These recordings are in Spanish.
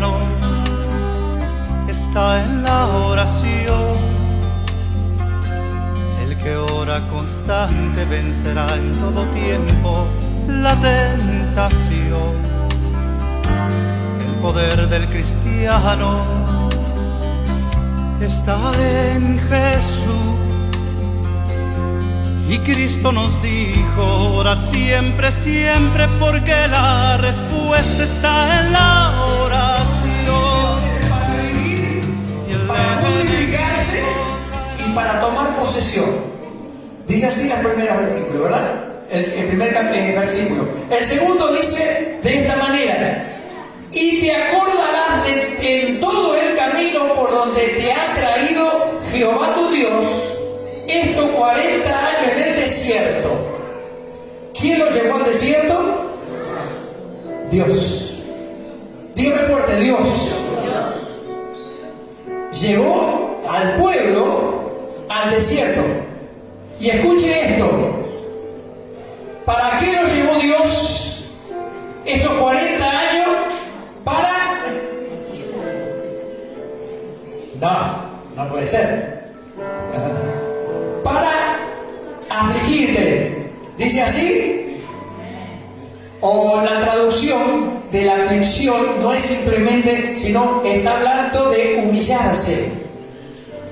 cristiano está en la oración. El que ora constante vencerá en todo tiempo la tentación. El poder del cristiano está en Jesús. Y Cristo nos dijo, orad siempre, siempre, porque la respuesta está en la oración. Para vivir, para purificarse y para tomar posesión. Dice así el primer versículo, ¿verdad? El primer versículo. El segundo dice de esta manera: y te acordarás en todo el camino por donde te ha traído Jehová tu Dios estos 40 años en el desierto. ¿Quién los llevó al desierto? Dios. Dígame fuerte, Dios. Llevó al pueblo al desierto. Y escuche esto. ¿Para qué los llevó Dios esos 40 años? No puede ser. Para afligirte. ¿Dice así? O la traducción de la aflicción no es simplemente, sino está hablando de humillarse.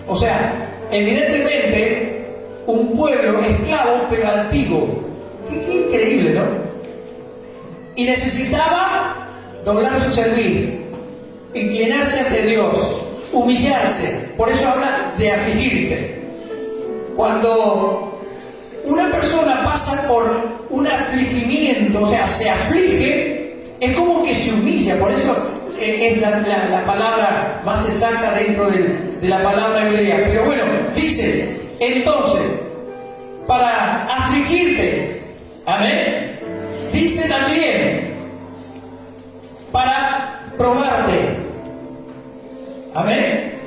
O sea, evidentemente, un pueblo esclavo pero antiguo. Qué increíble, ¿no? Y necesitaba doblar su cerviz, inclinarse ante Dios, humillarse. Por eso habla de afligirte. Cuando una persona pasa por un afligimiento, o sea, se aflige, es como que se humilla. Por eso es la palabra más exacta dentro de la palabra hebrea. Pero bueno, dice, entonces, para afligirte, amén. Dice también, para probarte, amén.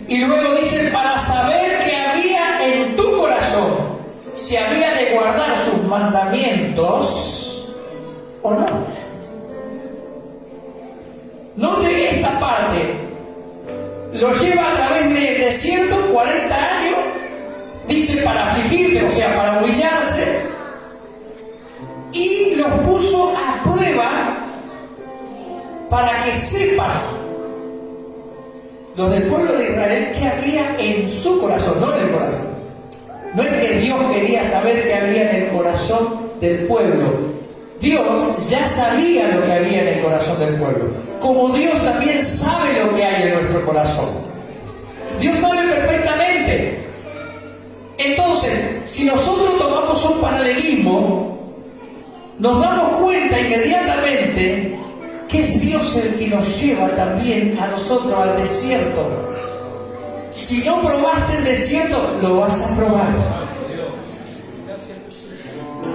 Y luego dice, para saber que había en tu corazón, si había de guardar sus mandamientos o no. Note esta parte, lo lleva a través del desierto 40 años, dice para afligirte, o sea, para humillarse, y los puso a prueba para que sepan los del pueblo de Israel que había en su corazón, no en el corazón. No es que Dios quería saber qué había en el corazón del pueblo. Dios ya sabía lo que había en el corazón del pueblo. Como Dios también sabe lo que hay en nuestro corazón. Dios sabe perfectamente. Entonces, si nosotros tomamos un paralelismo, nos damos cuenta inmediatamente que es Dios el que nos lleva también a nosotros al desierto. Si no probaste el desierto, lo vas a probar.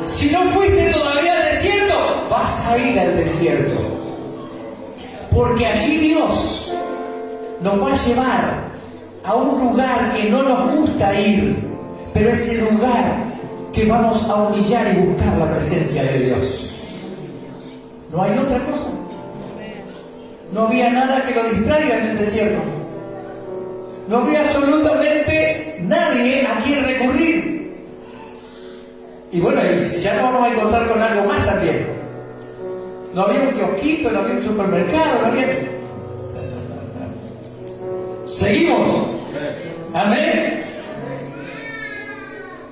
Si no fuiste todavía al desierto, vas a ir al desierto. Porque allí Dios nos va a llevar a un lugar que no nos gusta ir, pero es el lugar que vamos a humillar y buscar la presencia de Dios. No hay otra cosa. No había nada que lo distraiga en el desierto. No había absolutamente nadie a quien recurrir. Y bueno, ya nos vamos a encontrar con algo más también. No había un kiosquito, no había un supermercado, no había... Seguimos. Amén.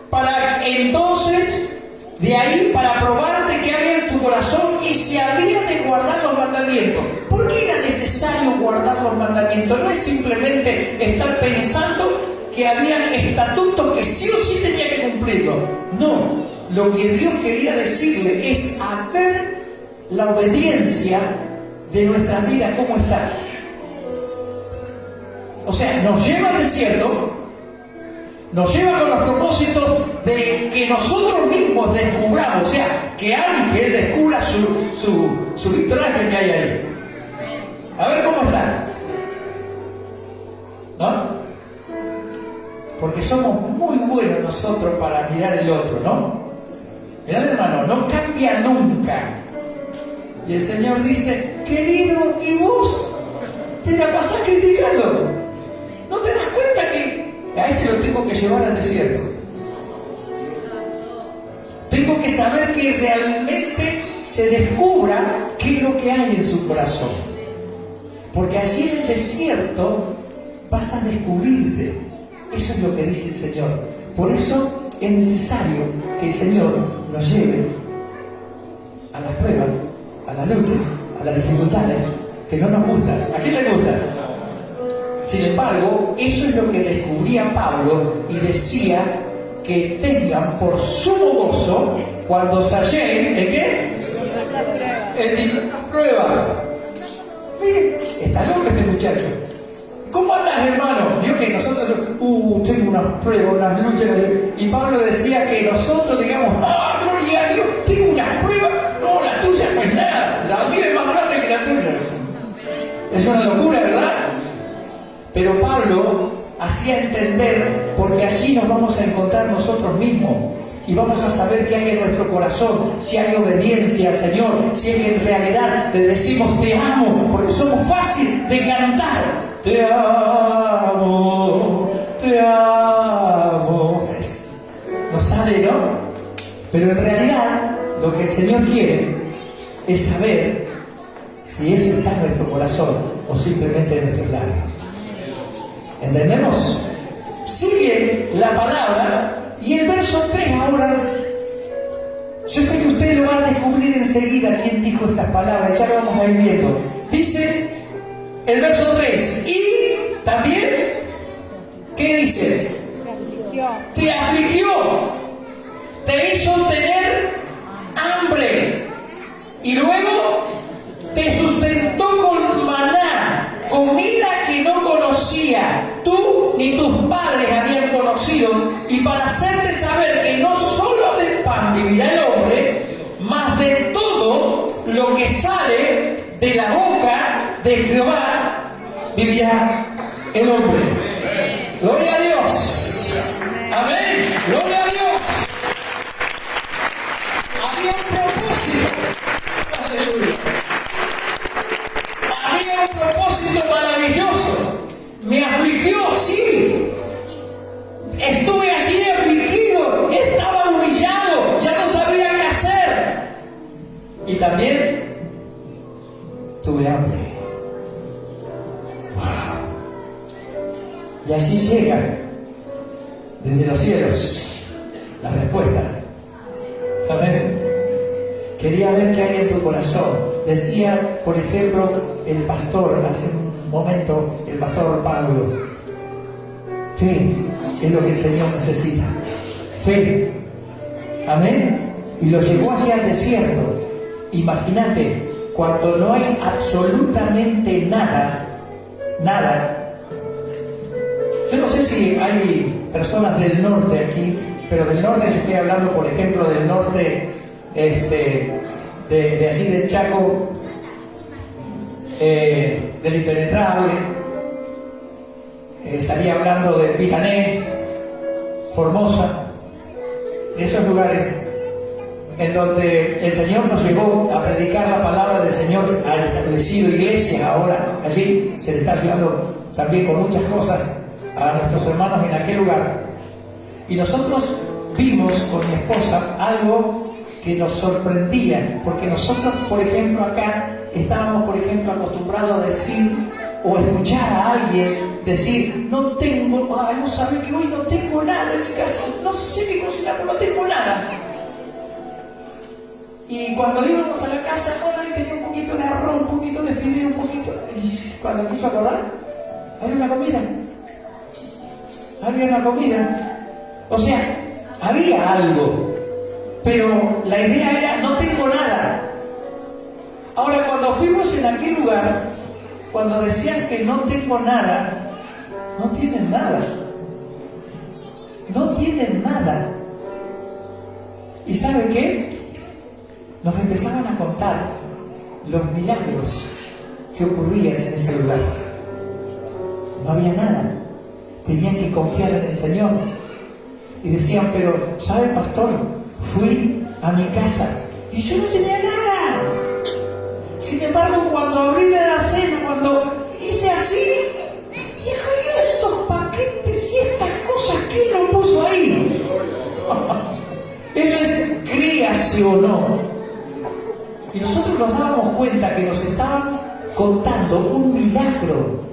Para entonces, de ahí, para probarte que había en tu corazón y si había de guardar los mandamientos. ¿Por qué era necesario guardar los mandamientos? No es simplemente estar pensando que habían estatutos que sí o sí tenía que cumplirlos. No, lo que Dios quería decirle es a ver la obediencia de nuestras vidas, cómo está. O sea, nos lleva al desierto, nos lleva con los propósitos de que nosotros mismos descubramos, o sea, que Ángel descubra su vitraje que hay ahí. A ver cómo está. ¿No? Porque somos muy buenos nosotros para mirar el otro, ¿no? Mirad, hermano, no cambia nunca. Y el Señor dice, querido, ¿y vos? te la pasás criticando. ¿No te das cuenta que a este lo tengo que llevar al desierto? Tengo que saber que realmente se descubra qué es lo que hay en su corazón. Porque allí en el desierto vas a descubrirte. Eso es lo que dice el Señor. Por eso es necesario que el Señor nos lleve a las pruebas, a la lucha, a las dificultades que no nos gustan. ¿A quién le gusta? Sin embargo, eso es lo que descubría Pablo y decía que tengan por sumo gozo cuando os halléis, ¿en qué? En diversas pruebas. Miren, está loco este muchacho. ¿Cómo andas, hermano? Dios, que nosotros, tengo unas pruebas, unas luchas. Y Pablo decía que nosotros digamos, gloria a Dios, tengo unas pruebas. No, la tuya no es nada. La mía es más grande que la tuya. Es una locura, ¿verdad? Pero Pablo hacía entender, porque allí nos vamos a encontrar nosotros mismos y vamos a saber qué hay en nuestro corazón, si hay obediencia al Señor, si es que en realidad le decimos te amo, porque somos fáciles de cantar. Te amo, te amo. No sale, ¿no? Pero en realidad lo que el Señor quiere es saber si eso está en nuestro corazón o simplemente en nuestros labios. ¿Entendemos? Sigue la palabra y el verso 3 ahora. Yo sé que ustedes lo van a descubrir enseguida quién dijo estas palabras, ya lo vamos a ir viendo. Dice el verso 3, y también, ¿qué dice? Te afligió, te hizo tener hambre y luego te sustentó con maná, comida que no conocía, tú ni tus padres habían conocido, y para hacerte saber que no solo de pan vivirá el hombre, mas de todo lo que sale de la boca de Jehová vivirá el hombre. Gloria a Dios. Amén. Gloria a Dios. Había un propósito. Aleluya. Había un propósito maravilloso. Me afligió, sí. Estuve allí afligido. Estaba humillado. Ya no sabía qué hacer. Y también tuve hambre. Y así llega desde los cielos la respuesta. Amén. Quería ver qué hay en tu corazón. Decía, por ejemplo, el pastor, hace un momento, el pastor Pablo, fe es lo que el Señor necesita. Fe. Amén. Y lo llevó hacia el desierto. Imagínate, cuando no hay absolutamente nada. Yo no sé si hay personas del norte aquí, pero del norte estoy hablando, por ejemplo, del norte de allí del Chaco, del Impenetrable, estaría hablando de Picané, Formosa, de esos lugares en donde el Señor nos llevó a predicar la palabra del Señor, ha establecido iglesias ahora, allí se le está ayudando también con muchas cosas a nuestros hermanos en aquel lugar. Y nosotros vimos con mi esposa algo que nos sorprendía, porque nosotros, por ejemplo, acá estábamos, por ejemplo, acostumbrados a decir o escuchar a alguien decir, no sabe que hoy no tengo nada en mi casa, no sé qué cocinar, no tengo nada. Y cuando íbamos a la casa, tenía un poquito de arroz, un poquito de fideo, un poquito. Y cuando me hizo acordar, había una comida. O sea, había algo. Pero la idea era, no tengo nada. Ahora, cuando fuimos en aquel lugar, cuando decían que no tengo nada, no tienen nada. No tienen nada. ¿Y saben qué? Nos empezaban a contar los milagros que ocurrían en ese lugar. No había nada. Tenían que confiar en el Señor. Y decían, pero, ¿sabe, pastor? Fui a mi casa y yo no tenía nada. Sin embargo, cuando abrí la cena, cuando hice así, ¿sí o no? Y nosotros nos dábamos cuenta que nos estaban contando un milagro.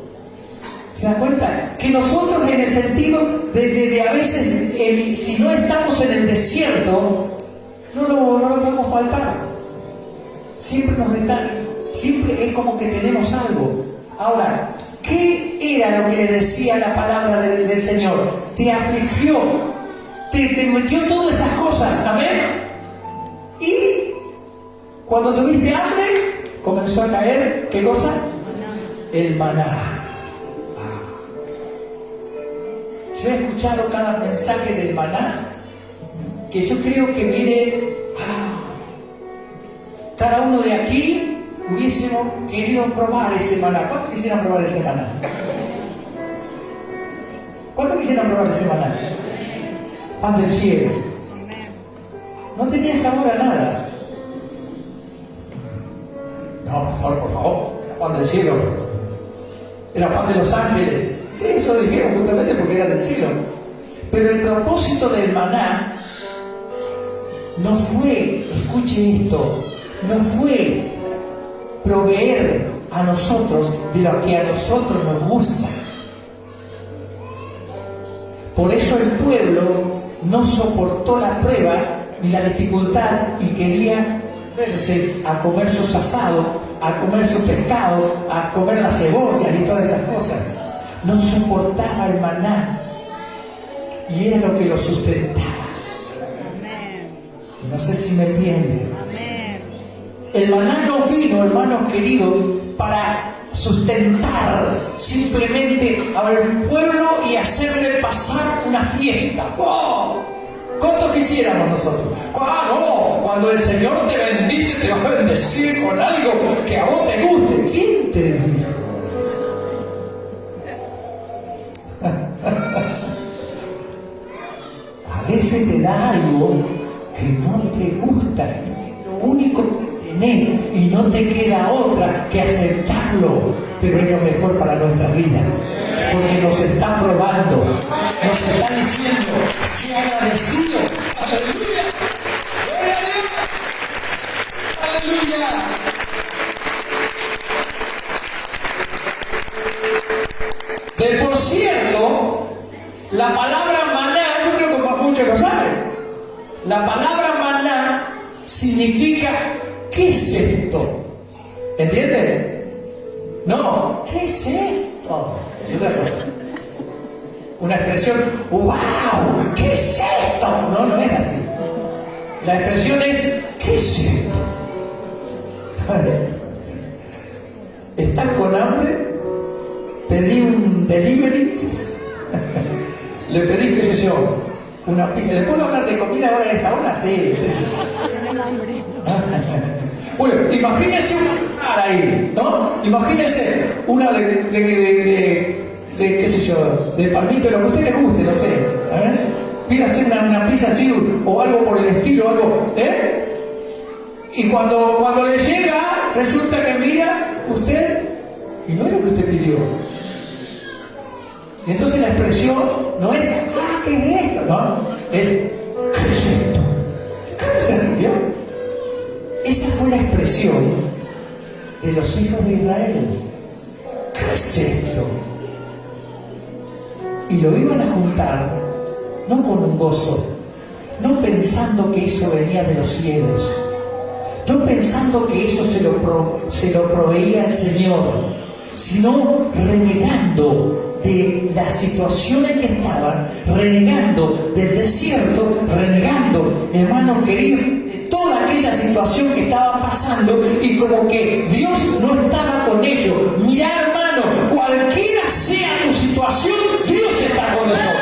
¿Se dan cuenta? Que nosotros, en el sentido de a veces, si no estamos en el desierto, no lo podemos palpar. Siempre es como que tenemos algo. Ahora, ¿qué era lo que le decía la palabra del Señor? Te afligió, te metió todas esas cosas, amén. Y cuando tuviste hambre, comenzó a caer, ¿qué cosa? El maná. Yo he escuchado cada mensaje del maná, que yo creo que viene, cada uno de aquí hubiésemos querido probar ese maná. ¿Cuántos quisieran probar ese maná? ¿Cuántos quisieran probar ese maná? Pan del cielo. No tenía sabor a nada. No, pastor, por favor, era pan del cielo. Era pan de los ángeles. Sí, eso lo dijeron justamente porque era del cielo. Pero el propósito del maná no fue, escuche esto, no fue proveer a nosotros de lo que a nosotros nos gusta. Por eso el pueblo no soportó la prueba ni la dificultad y quería verse a comer sus asados, a comer su pescado, a comer las cebollas y todas esas cosas. No soportaba el maná y era lo que lo sustentaba. Amén. No sé si me entienden. Amén. El maná no vino, hermanos queridos, para sustentar simplemente al pueblo y hacerle pasar una fiesta. ¡Wow! ¿Cuánto quisiéramos nosotros? No, cuando el Señor te bendice, te va a bendecir con algo que a vos te guste. ¿Quién te dijo? A veces te da algo que no te gusta, lo único que tenés y no te queda otra que aceptarlo, pero es lo mejor para nuestras vidas, porque nos está probando, nos está diciendo, sea agradecido, aleluya, gloria a Dios, aleluya. De por cierto, la palabra maná, yo creo que muchos lo saben, la palabra maná significa ¿qué es esto? ¿Entienden? No, ¿qué es esto? Es otra cosa. Una expresión, ¡wow! ¿Qué es esto? No, no es así. La expresión es, ¿qué es esto? ¿Estás con hambre? Pedí un delivery, le pedí, qué sé yo, una pizza. ¿Le puedo hablar de comida ahora en esta hora? Sí. Bueno, imagínese una ahí, ¿no? Imagínese una de qué sé yo, de palmito, lo que a usted le guste, no sé. Pídase una pizza así o algo por el estilo, algo, Y cuando le llega, resulta que mira usted y no es lo que usted pidió. Y entonces la expresión no es, ¿qué es esto? No, es, ¿qué es esto? ¿Qué es esto? Esa fue la expresión de los hijos de Israel. ¿Qué es esto? Y lo iban a juntar, no con un gozo, no pensando que eso venía de los cielos, no pensando que eso se lo proveía el Señor, sino renegando de las situaciones que estaban, renegando del desierto, renegando, hermanos queridos, de toda aquella situación que estaba pasando y como que Dios no estaba con ellos. Mirá, hermano, cualquiera sea tu situación, Dios está con nosotros.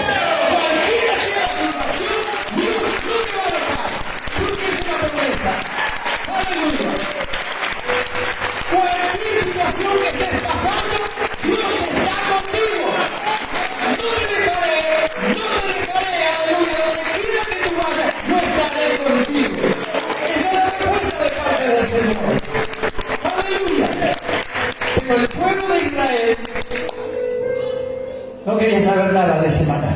Cualquiera sea la situación, Dios no te va a dejar. Tú tienes una promesa. Aleluya. Cualquier situación que estés pasando, Dios está contigo. No te dejaré, aleluya. Donde quiera que tú vayas, yo estaré contigo. Esa es la respuesta de parte del Señor. Aleluya. Pero el pueblo de Israel no quería saber nada de ese maná.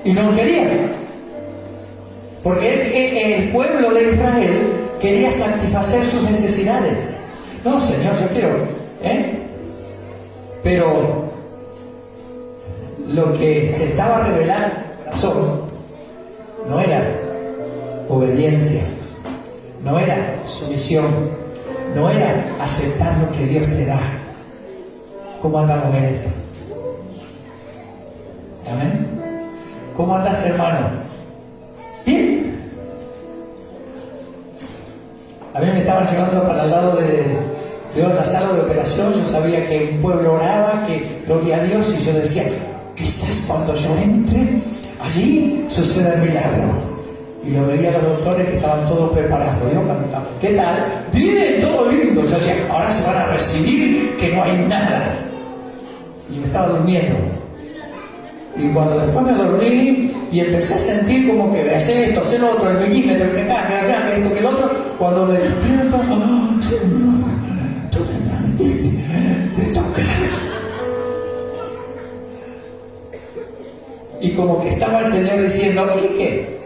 Y no quería. Porque el pueblo de Israel quería satisfacer sus necesidades. No, Señor, yo quiero, Pero lo que se estaba revelando en el corazón no era obediencia, no era sumisión, no era aceptar lo que Dios te da. ¿Cómo andamos en eso? ¿Amén? ¿Cómo andas, hermano? ¿Bien? A mí me estaban llevando para el lado de la sala de operación. Yo sabía que un pueblo oraba, que gloria a Dios, y yo decía, quizás cuando yo entre allí suceda el milagro. Y lo veía a los doctores que estaban todos preparados. Yo preguntaba, ¿qué tal? Bien, todo lindo. Yo decía, ahora se van a recibir, que no hay nada. Y me estaba durmiendo. Y cuando después me dormí y empecé a sentir como que hacer esto, hacer lo otro, el milímetro, que acá, que allá, que esto, que el otro, cuando me despierto, oh, Señor, tú me prometiste de tocar. Y como que estaba el Señor diciendo, ¿y qué?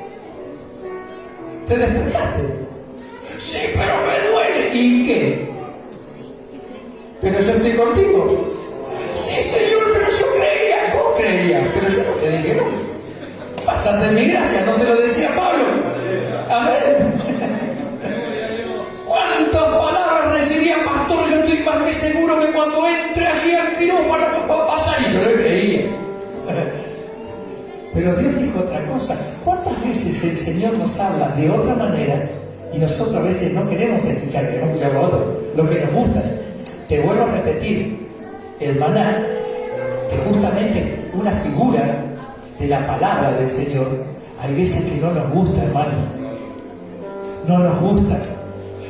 ¿Te despertaste? Sí, pero me duele. ¿Y qué? Pero yo estoy contigo. Sí, Señor, pero yo creía. Vos creías, pero yo no te dije no. Bastante mi gracia, no se lo decía Pablo. Amén. ¿Cuántas palabras recibía, pastor? Yo estoy más que seguro que cuando entre allí al quirófano va a pasar. Y yo lo creía. Pero Dios dijo otra cosa. ¿Cuántas veces el Señor nos habla de otra manera y nosotros a veces no queremos escuchar, queremos escuchar lo que nos gusta? Te vuelvo a repetir, el maná, que justamente es una figura de la palabra del Señor, hay veces que no nos gusta, hermano. No nos gusta.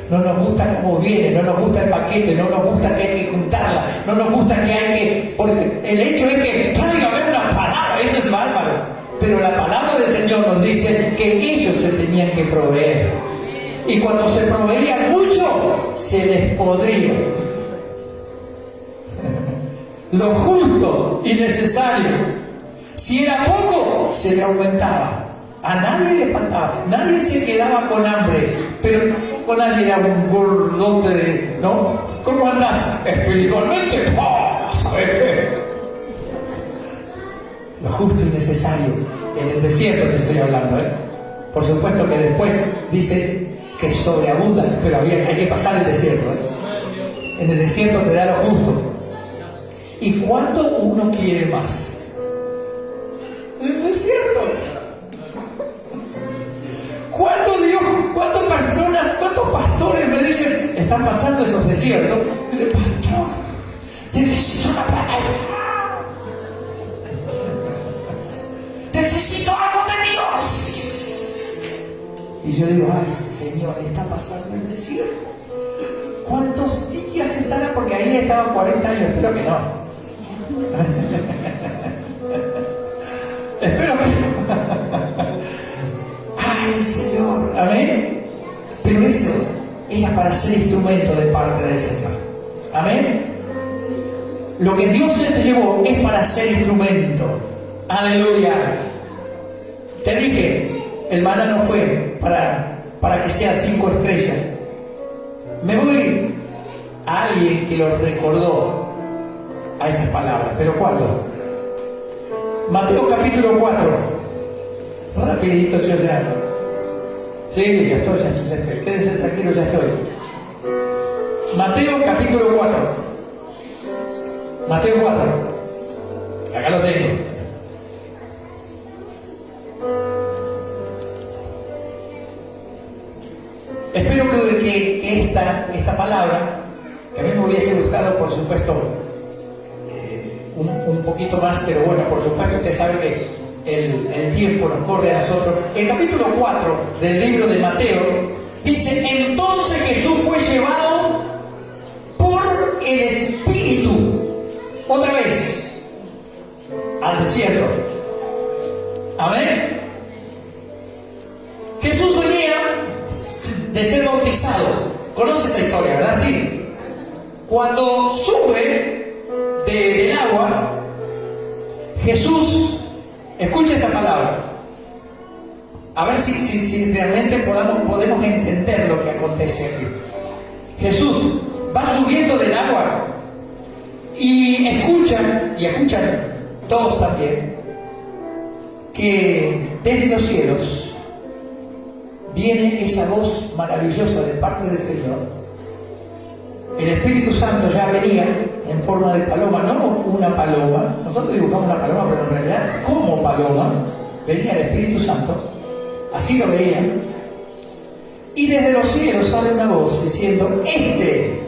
No nos gusta cómo viene, no nos gusta el paquete, no nos gusta que hay que juntarla, no nos gusta que hay que... Porque el hecho es que tráigame una palabra, eso es bárbaro. Pero la palabra del Señor nos dice que ellos se tenían que proveer. Y cuando se proveía mucho, se les podría. Lo justo y necesario. Si era poco, se le aumentaba. A nadie le faltaba. Nadie se quedaba con hambre. Pero tampoco nadie era un gordote, ¿no? ¿Cómo andás? Espiritualmente, ¿sabes qué? Lo justo y necesario. En el desierto te estoy hablando, ¿eh? Por supuesto que después dice que sobreabunda, pero hay que pasar el desierto, ¿eh? En el desierto te da lo justo. ¿Y cuándo uno quiere más? En el desierto. ¿Cuántas personas, cuántos pastores me dicen, están pasando esos desiertos? Dicen, pastor, necesito una palabra. Necesito algo de Dios. Y yo digo, ay Señor, está pasando el desierto. ¿Cuántos días estará? Porque ahí estaban 40 años, espero que no. Espero que no. Ay Señor, amén. Pero eso era para ser instrumento de parte del Señor. Amén. Lo que Dios te llevó es para ser instrumento. Aleluya. Te dije, el maná no fue para que sea 5 estrellas. Me voy a alguien que lo recordó a esas palabras. ¿Pero cuándo? Mateo capítulo 4. Rapidito, yo ya. Sí, ya estoy. Quédense tranquilos, ya estoy. Mateo capítulo 4. Mateo 4. Acá lo tengo. Espero que esta palabra, que a mí me hubiese gustado, por supuesto, un poquito más, pero bueno, por supuesto usted sabe que el tiempo nos corre a nosotros. El capítulo 4 del libro de Mateo dice, entonces Jesús fue llevado por el Espíritu, otra vez, al desierto. Amén. Jesús venía de ser bautizado. Conoce esa historia, ¿verdad? Sí. Cuando sube del agua, Jesús, escucha esta palabra, A ver si realmente podemos entender lo que acontece aquí. Jesús va subiendo del agua y escuchan todos también, que desde los cielos viene esa voz maravillosa de parte del Señor. El Espíritu Santo ya venía en forma de paloma, no una paloma. Nosotros dibujamos una paloma, pero en realidad como paloma venía el Espíritu Santo. Así lo veían. Y desde los cielos sale una voz diciendo: este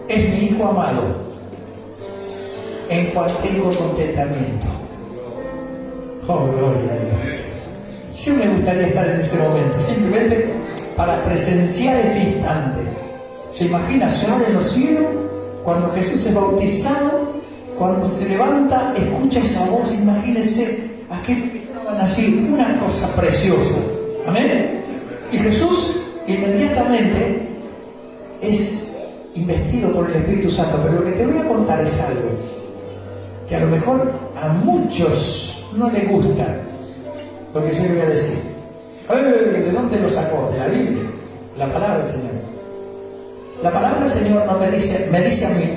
es mi Hijo amado, en cual tengo contentamiento. Oh, gloria a Dios. Yo me gustaría estar en ese momento, simplemente para presenciar ese instante. ¿Se imagina? Se abren los cielos cuando Jesús es bautizado, cuando se levanta, escucha esa voz. Imagínense aquellos que estaban así, una cosa preciosa. Amén. Y Jesús inmediatamente es investido por el Espíritu Santo. Pero lo que te voy a contar es algo que a lo mejor a muchos no les gusta lo que yo le voy a decir. ¿De dónde lo sacó? De la Biblia, la palabra del Señor. La palabra del Señor no me dice a mí,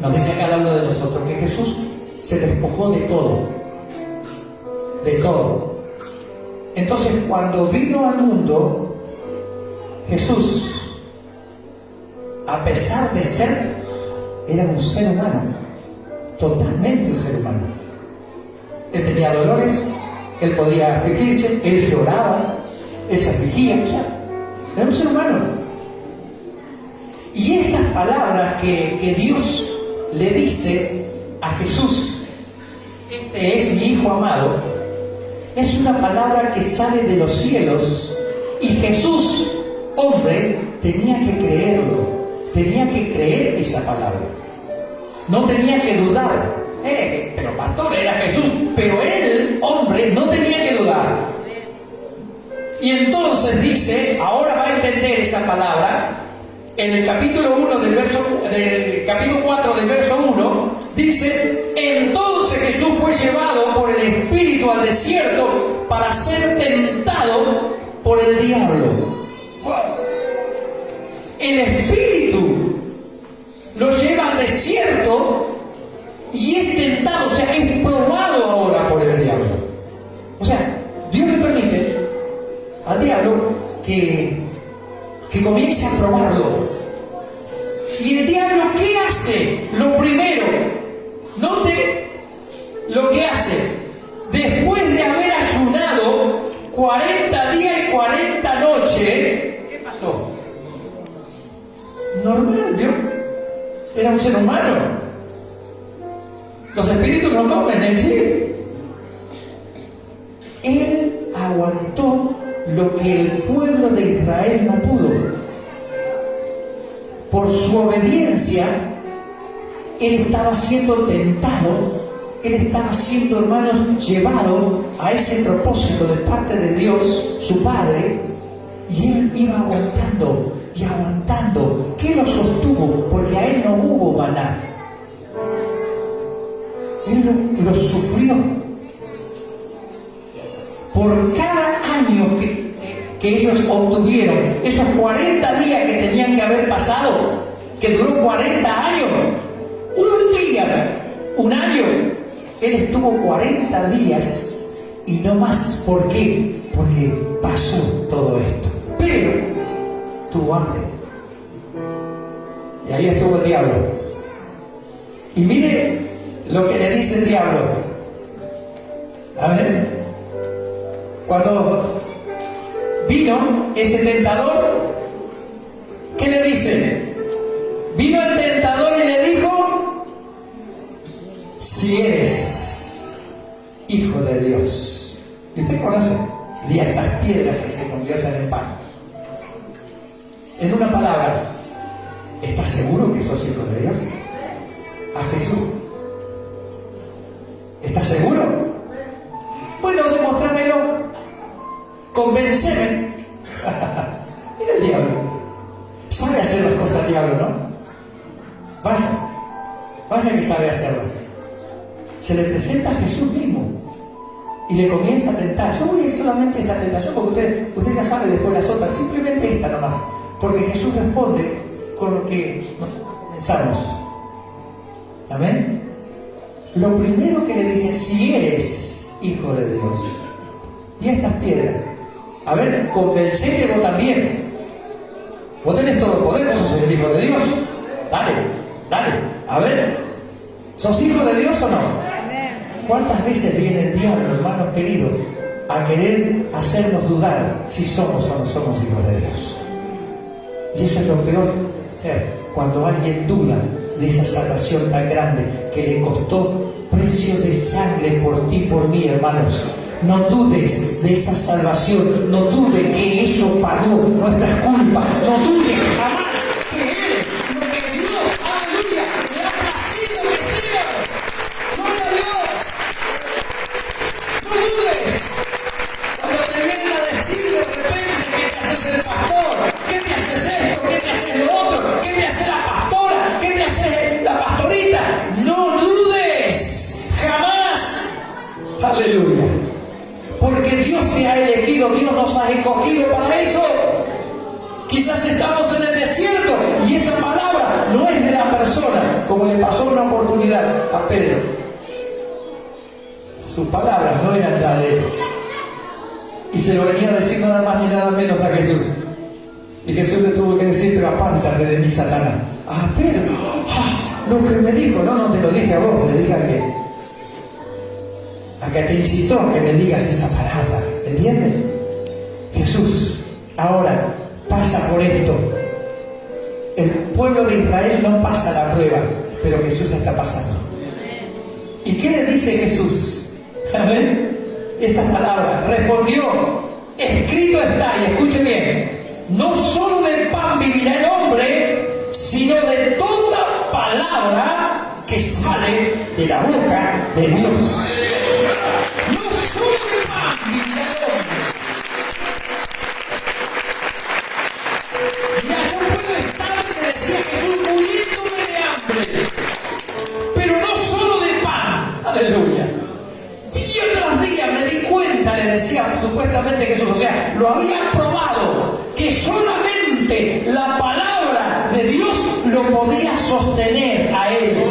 nos dice a cada uno de nosotros, que Jesús se despojó de todo. De todo. Entonces, cuando vino al mundo, Jesús, a pesar de ser, era un ser humano, totalmente un ser humano. Él tenía dolores, él podía afligirse, él lloraba, él se afligía, era un ser humano. Y estas palabras que Dios le dice a Jesús, este es mi Hijo amado, es una palabra que sale de los cielos, y Jesús, hombre, tenía que creerlo, tenía que creer esa palabra, no tenía que dudar. Pero pastor, era Jesús, pero él, hombre, no tenía que dudar. Y entonces dice, ahora va a entender esa palabra. En el capítulo 1 del capítulo 4 del verso 1, dice: entonces Jesús fue llevado por el Espíritu al desierto para ser tentado por el diablo. El Espíritu lo lleva al desierto y es tentado, o sea, es probado ahora por el diablo. O sea, Dios le permite al diablo que comience a probarlo. ¿Y el diablo qué hace? Lo primero, note lo que hace. Después de haber ayunado 40 días y 40 noches, ¿qué pasó? Normal, ¿vio? Era un ser humano. Los espíritus no comen, ¿eh? Sí. Él aguantó lo que el pueblo de Israel no pudo. Por su obediencia, él estaba siendo tentado, él estaba siendo, hermanos, llevado a ese propósito de parte de Dios, su Padre, y él iba aguantando y aguantando. ¿Qué lo sostuvo? Porque a él no hubo maná. Él lo sufrió. Por cada año que ellos obtuvieron, esos 40 días que tenían que haber pasado, que duró 40 años, un día, un año, él estuvo 40 días y no más. ¿Por qué? Porque pasó todo esto. Pero tuvo hambre. Y ahí estuvo el diablo. Y mire lo que le dice el diablo. A ver, cuando vino ese tentador, ¿qué le dice? Vino el tentador y le dijo: si eres hijo de Dios. ¿Y usted conoce? Di a estas piedras que se conviertan en pan. En una palabra, ¿estás seguro que sos hijo de Dios? A Jesús. ¿Estás seguro? Bueno, demostrámelo. Convénceme. Mira el diablo. Sabe hacer las cosas el diablo, ¿no? Vaya que sabe hacerlo. Se le presenta a Jesús mismo. y le comienza a tentar. Yo voy a ir solamente a esta tentación porque usted ya sabe después las otras, simplemente esta nomás, porque Jesús responde con lo que nosotros comenzamos. Amén. Lo primero que le dice: si eres hijo de Dios, y estas piedras, a ver, convencete vos también. Vos tenés todo el poder, vos sos el hijo de Dios. Dale, dale, a ver, ¿sos hijo de Dios o no? ¿Cuántas veces viene el diablo, hermanos queridos, a querer hacernos dudar si somos o no somos hijos de Dios? Y eso es lo peor de hacer cuando alguien duda de esa salvación tan grande que le costó precios de sangre por ti y por mí, hermanos. No dudes de esa salvación, no dudes que eso pagó nuestras culpas, no dudes jamás que Él, lo que Dios, aleluya, le ha placido que sea. ¡Gloria a Dios! No dudes. Cuando te vienen a decir de repente que te haces el pastor, que te haces esto, que te haces lo otro, que te haces la pastora, que te haces la pastorita, no dudes jamás. Aleluya. Porque Dios te ha elegido, Dios nos ha escogido para eso. Quizás estamos en el desierto y esa palabra no es de la persona, como le pasó una oportunidad a Pedro. Sus palabras no eran las de él. Y se lo venía a decir nada más ni nada menos a Jesús. Y Jesús le tuvo que decir: pero apártate de mí, Satanás. Ah, Pedro, lo que me dijo, no te lo dije a vos, le dije a que te incitó a que me digas esa palabra, ¿entiendes? Jesús ahora pasa por esto. El pueblo de Israel no pasa la prueba, pero Jesús está pasando. ¿Y qué le dice Jesús? Amén. Esa palabra respondió: escrito está, y escuche bien, no solo de pan vivirá el hombre, sino de toda palabra que sale de la boca de Dios. No solo de pan vivirá el hombre. Mira, yo puedo estar, que decía Jesús, muriéndome de hambre, pero no solo de pan. Aleluya. Día tras día me di cuenta, le decía supuestamente Jesús, o sea, lo había probado, que solamente la palabra de Dios lo podía sostener a él.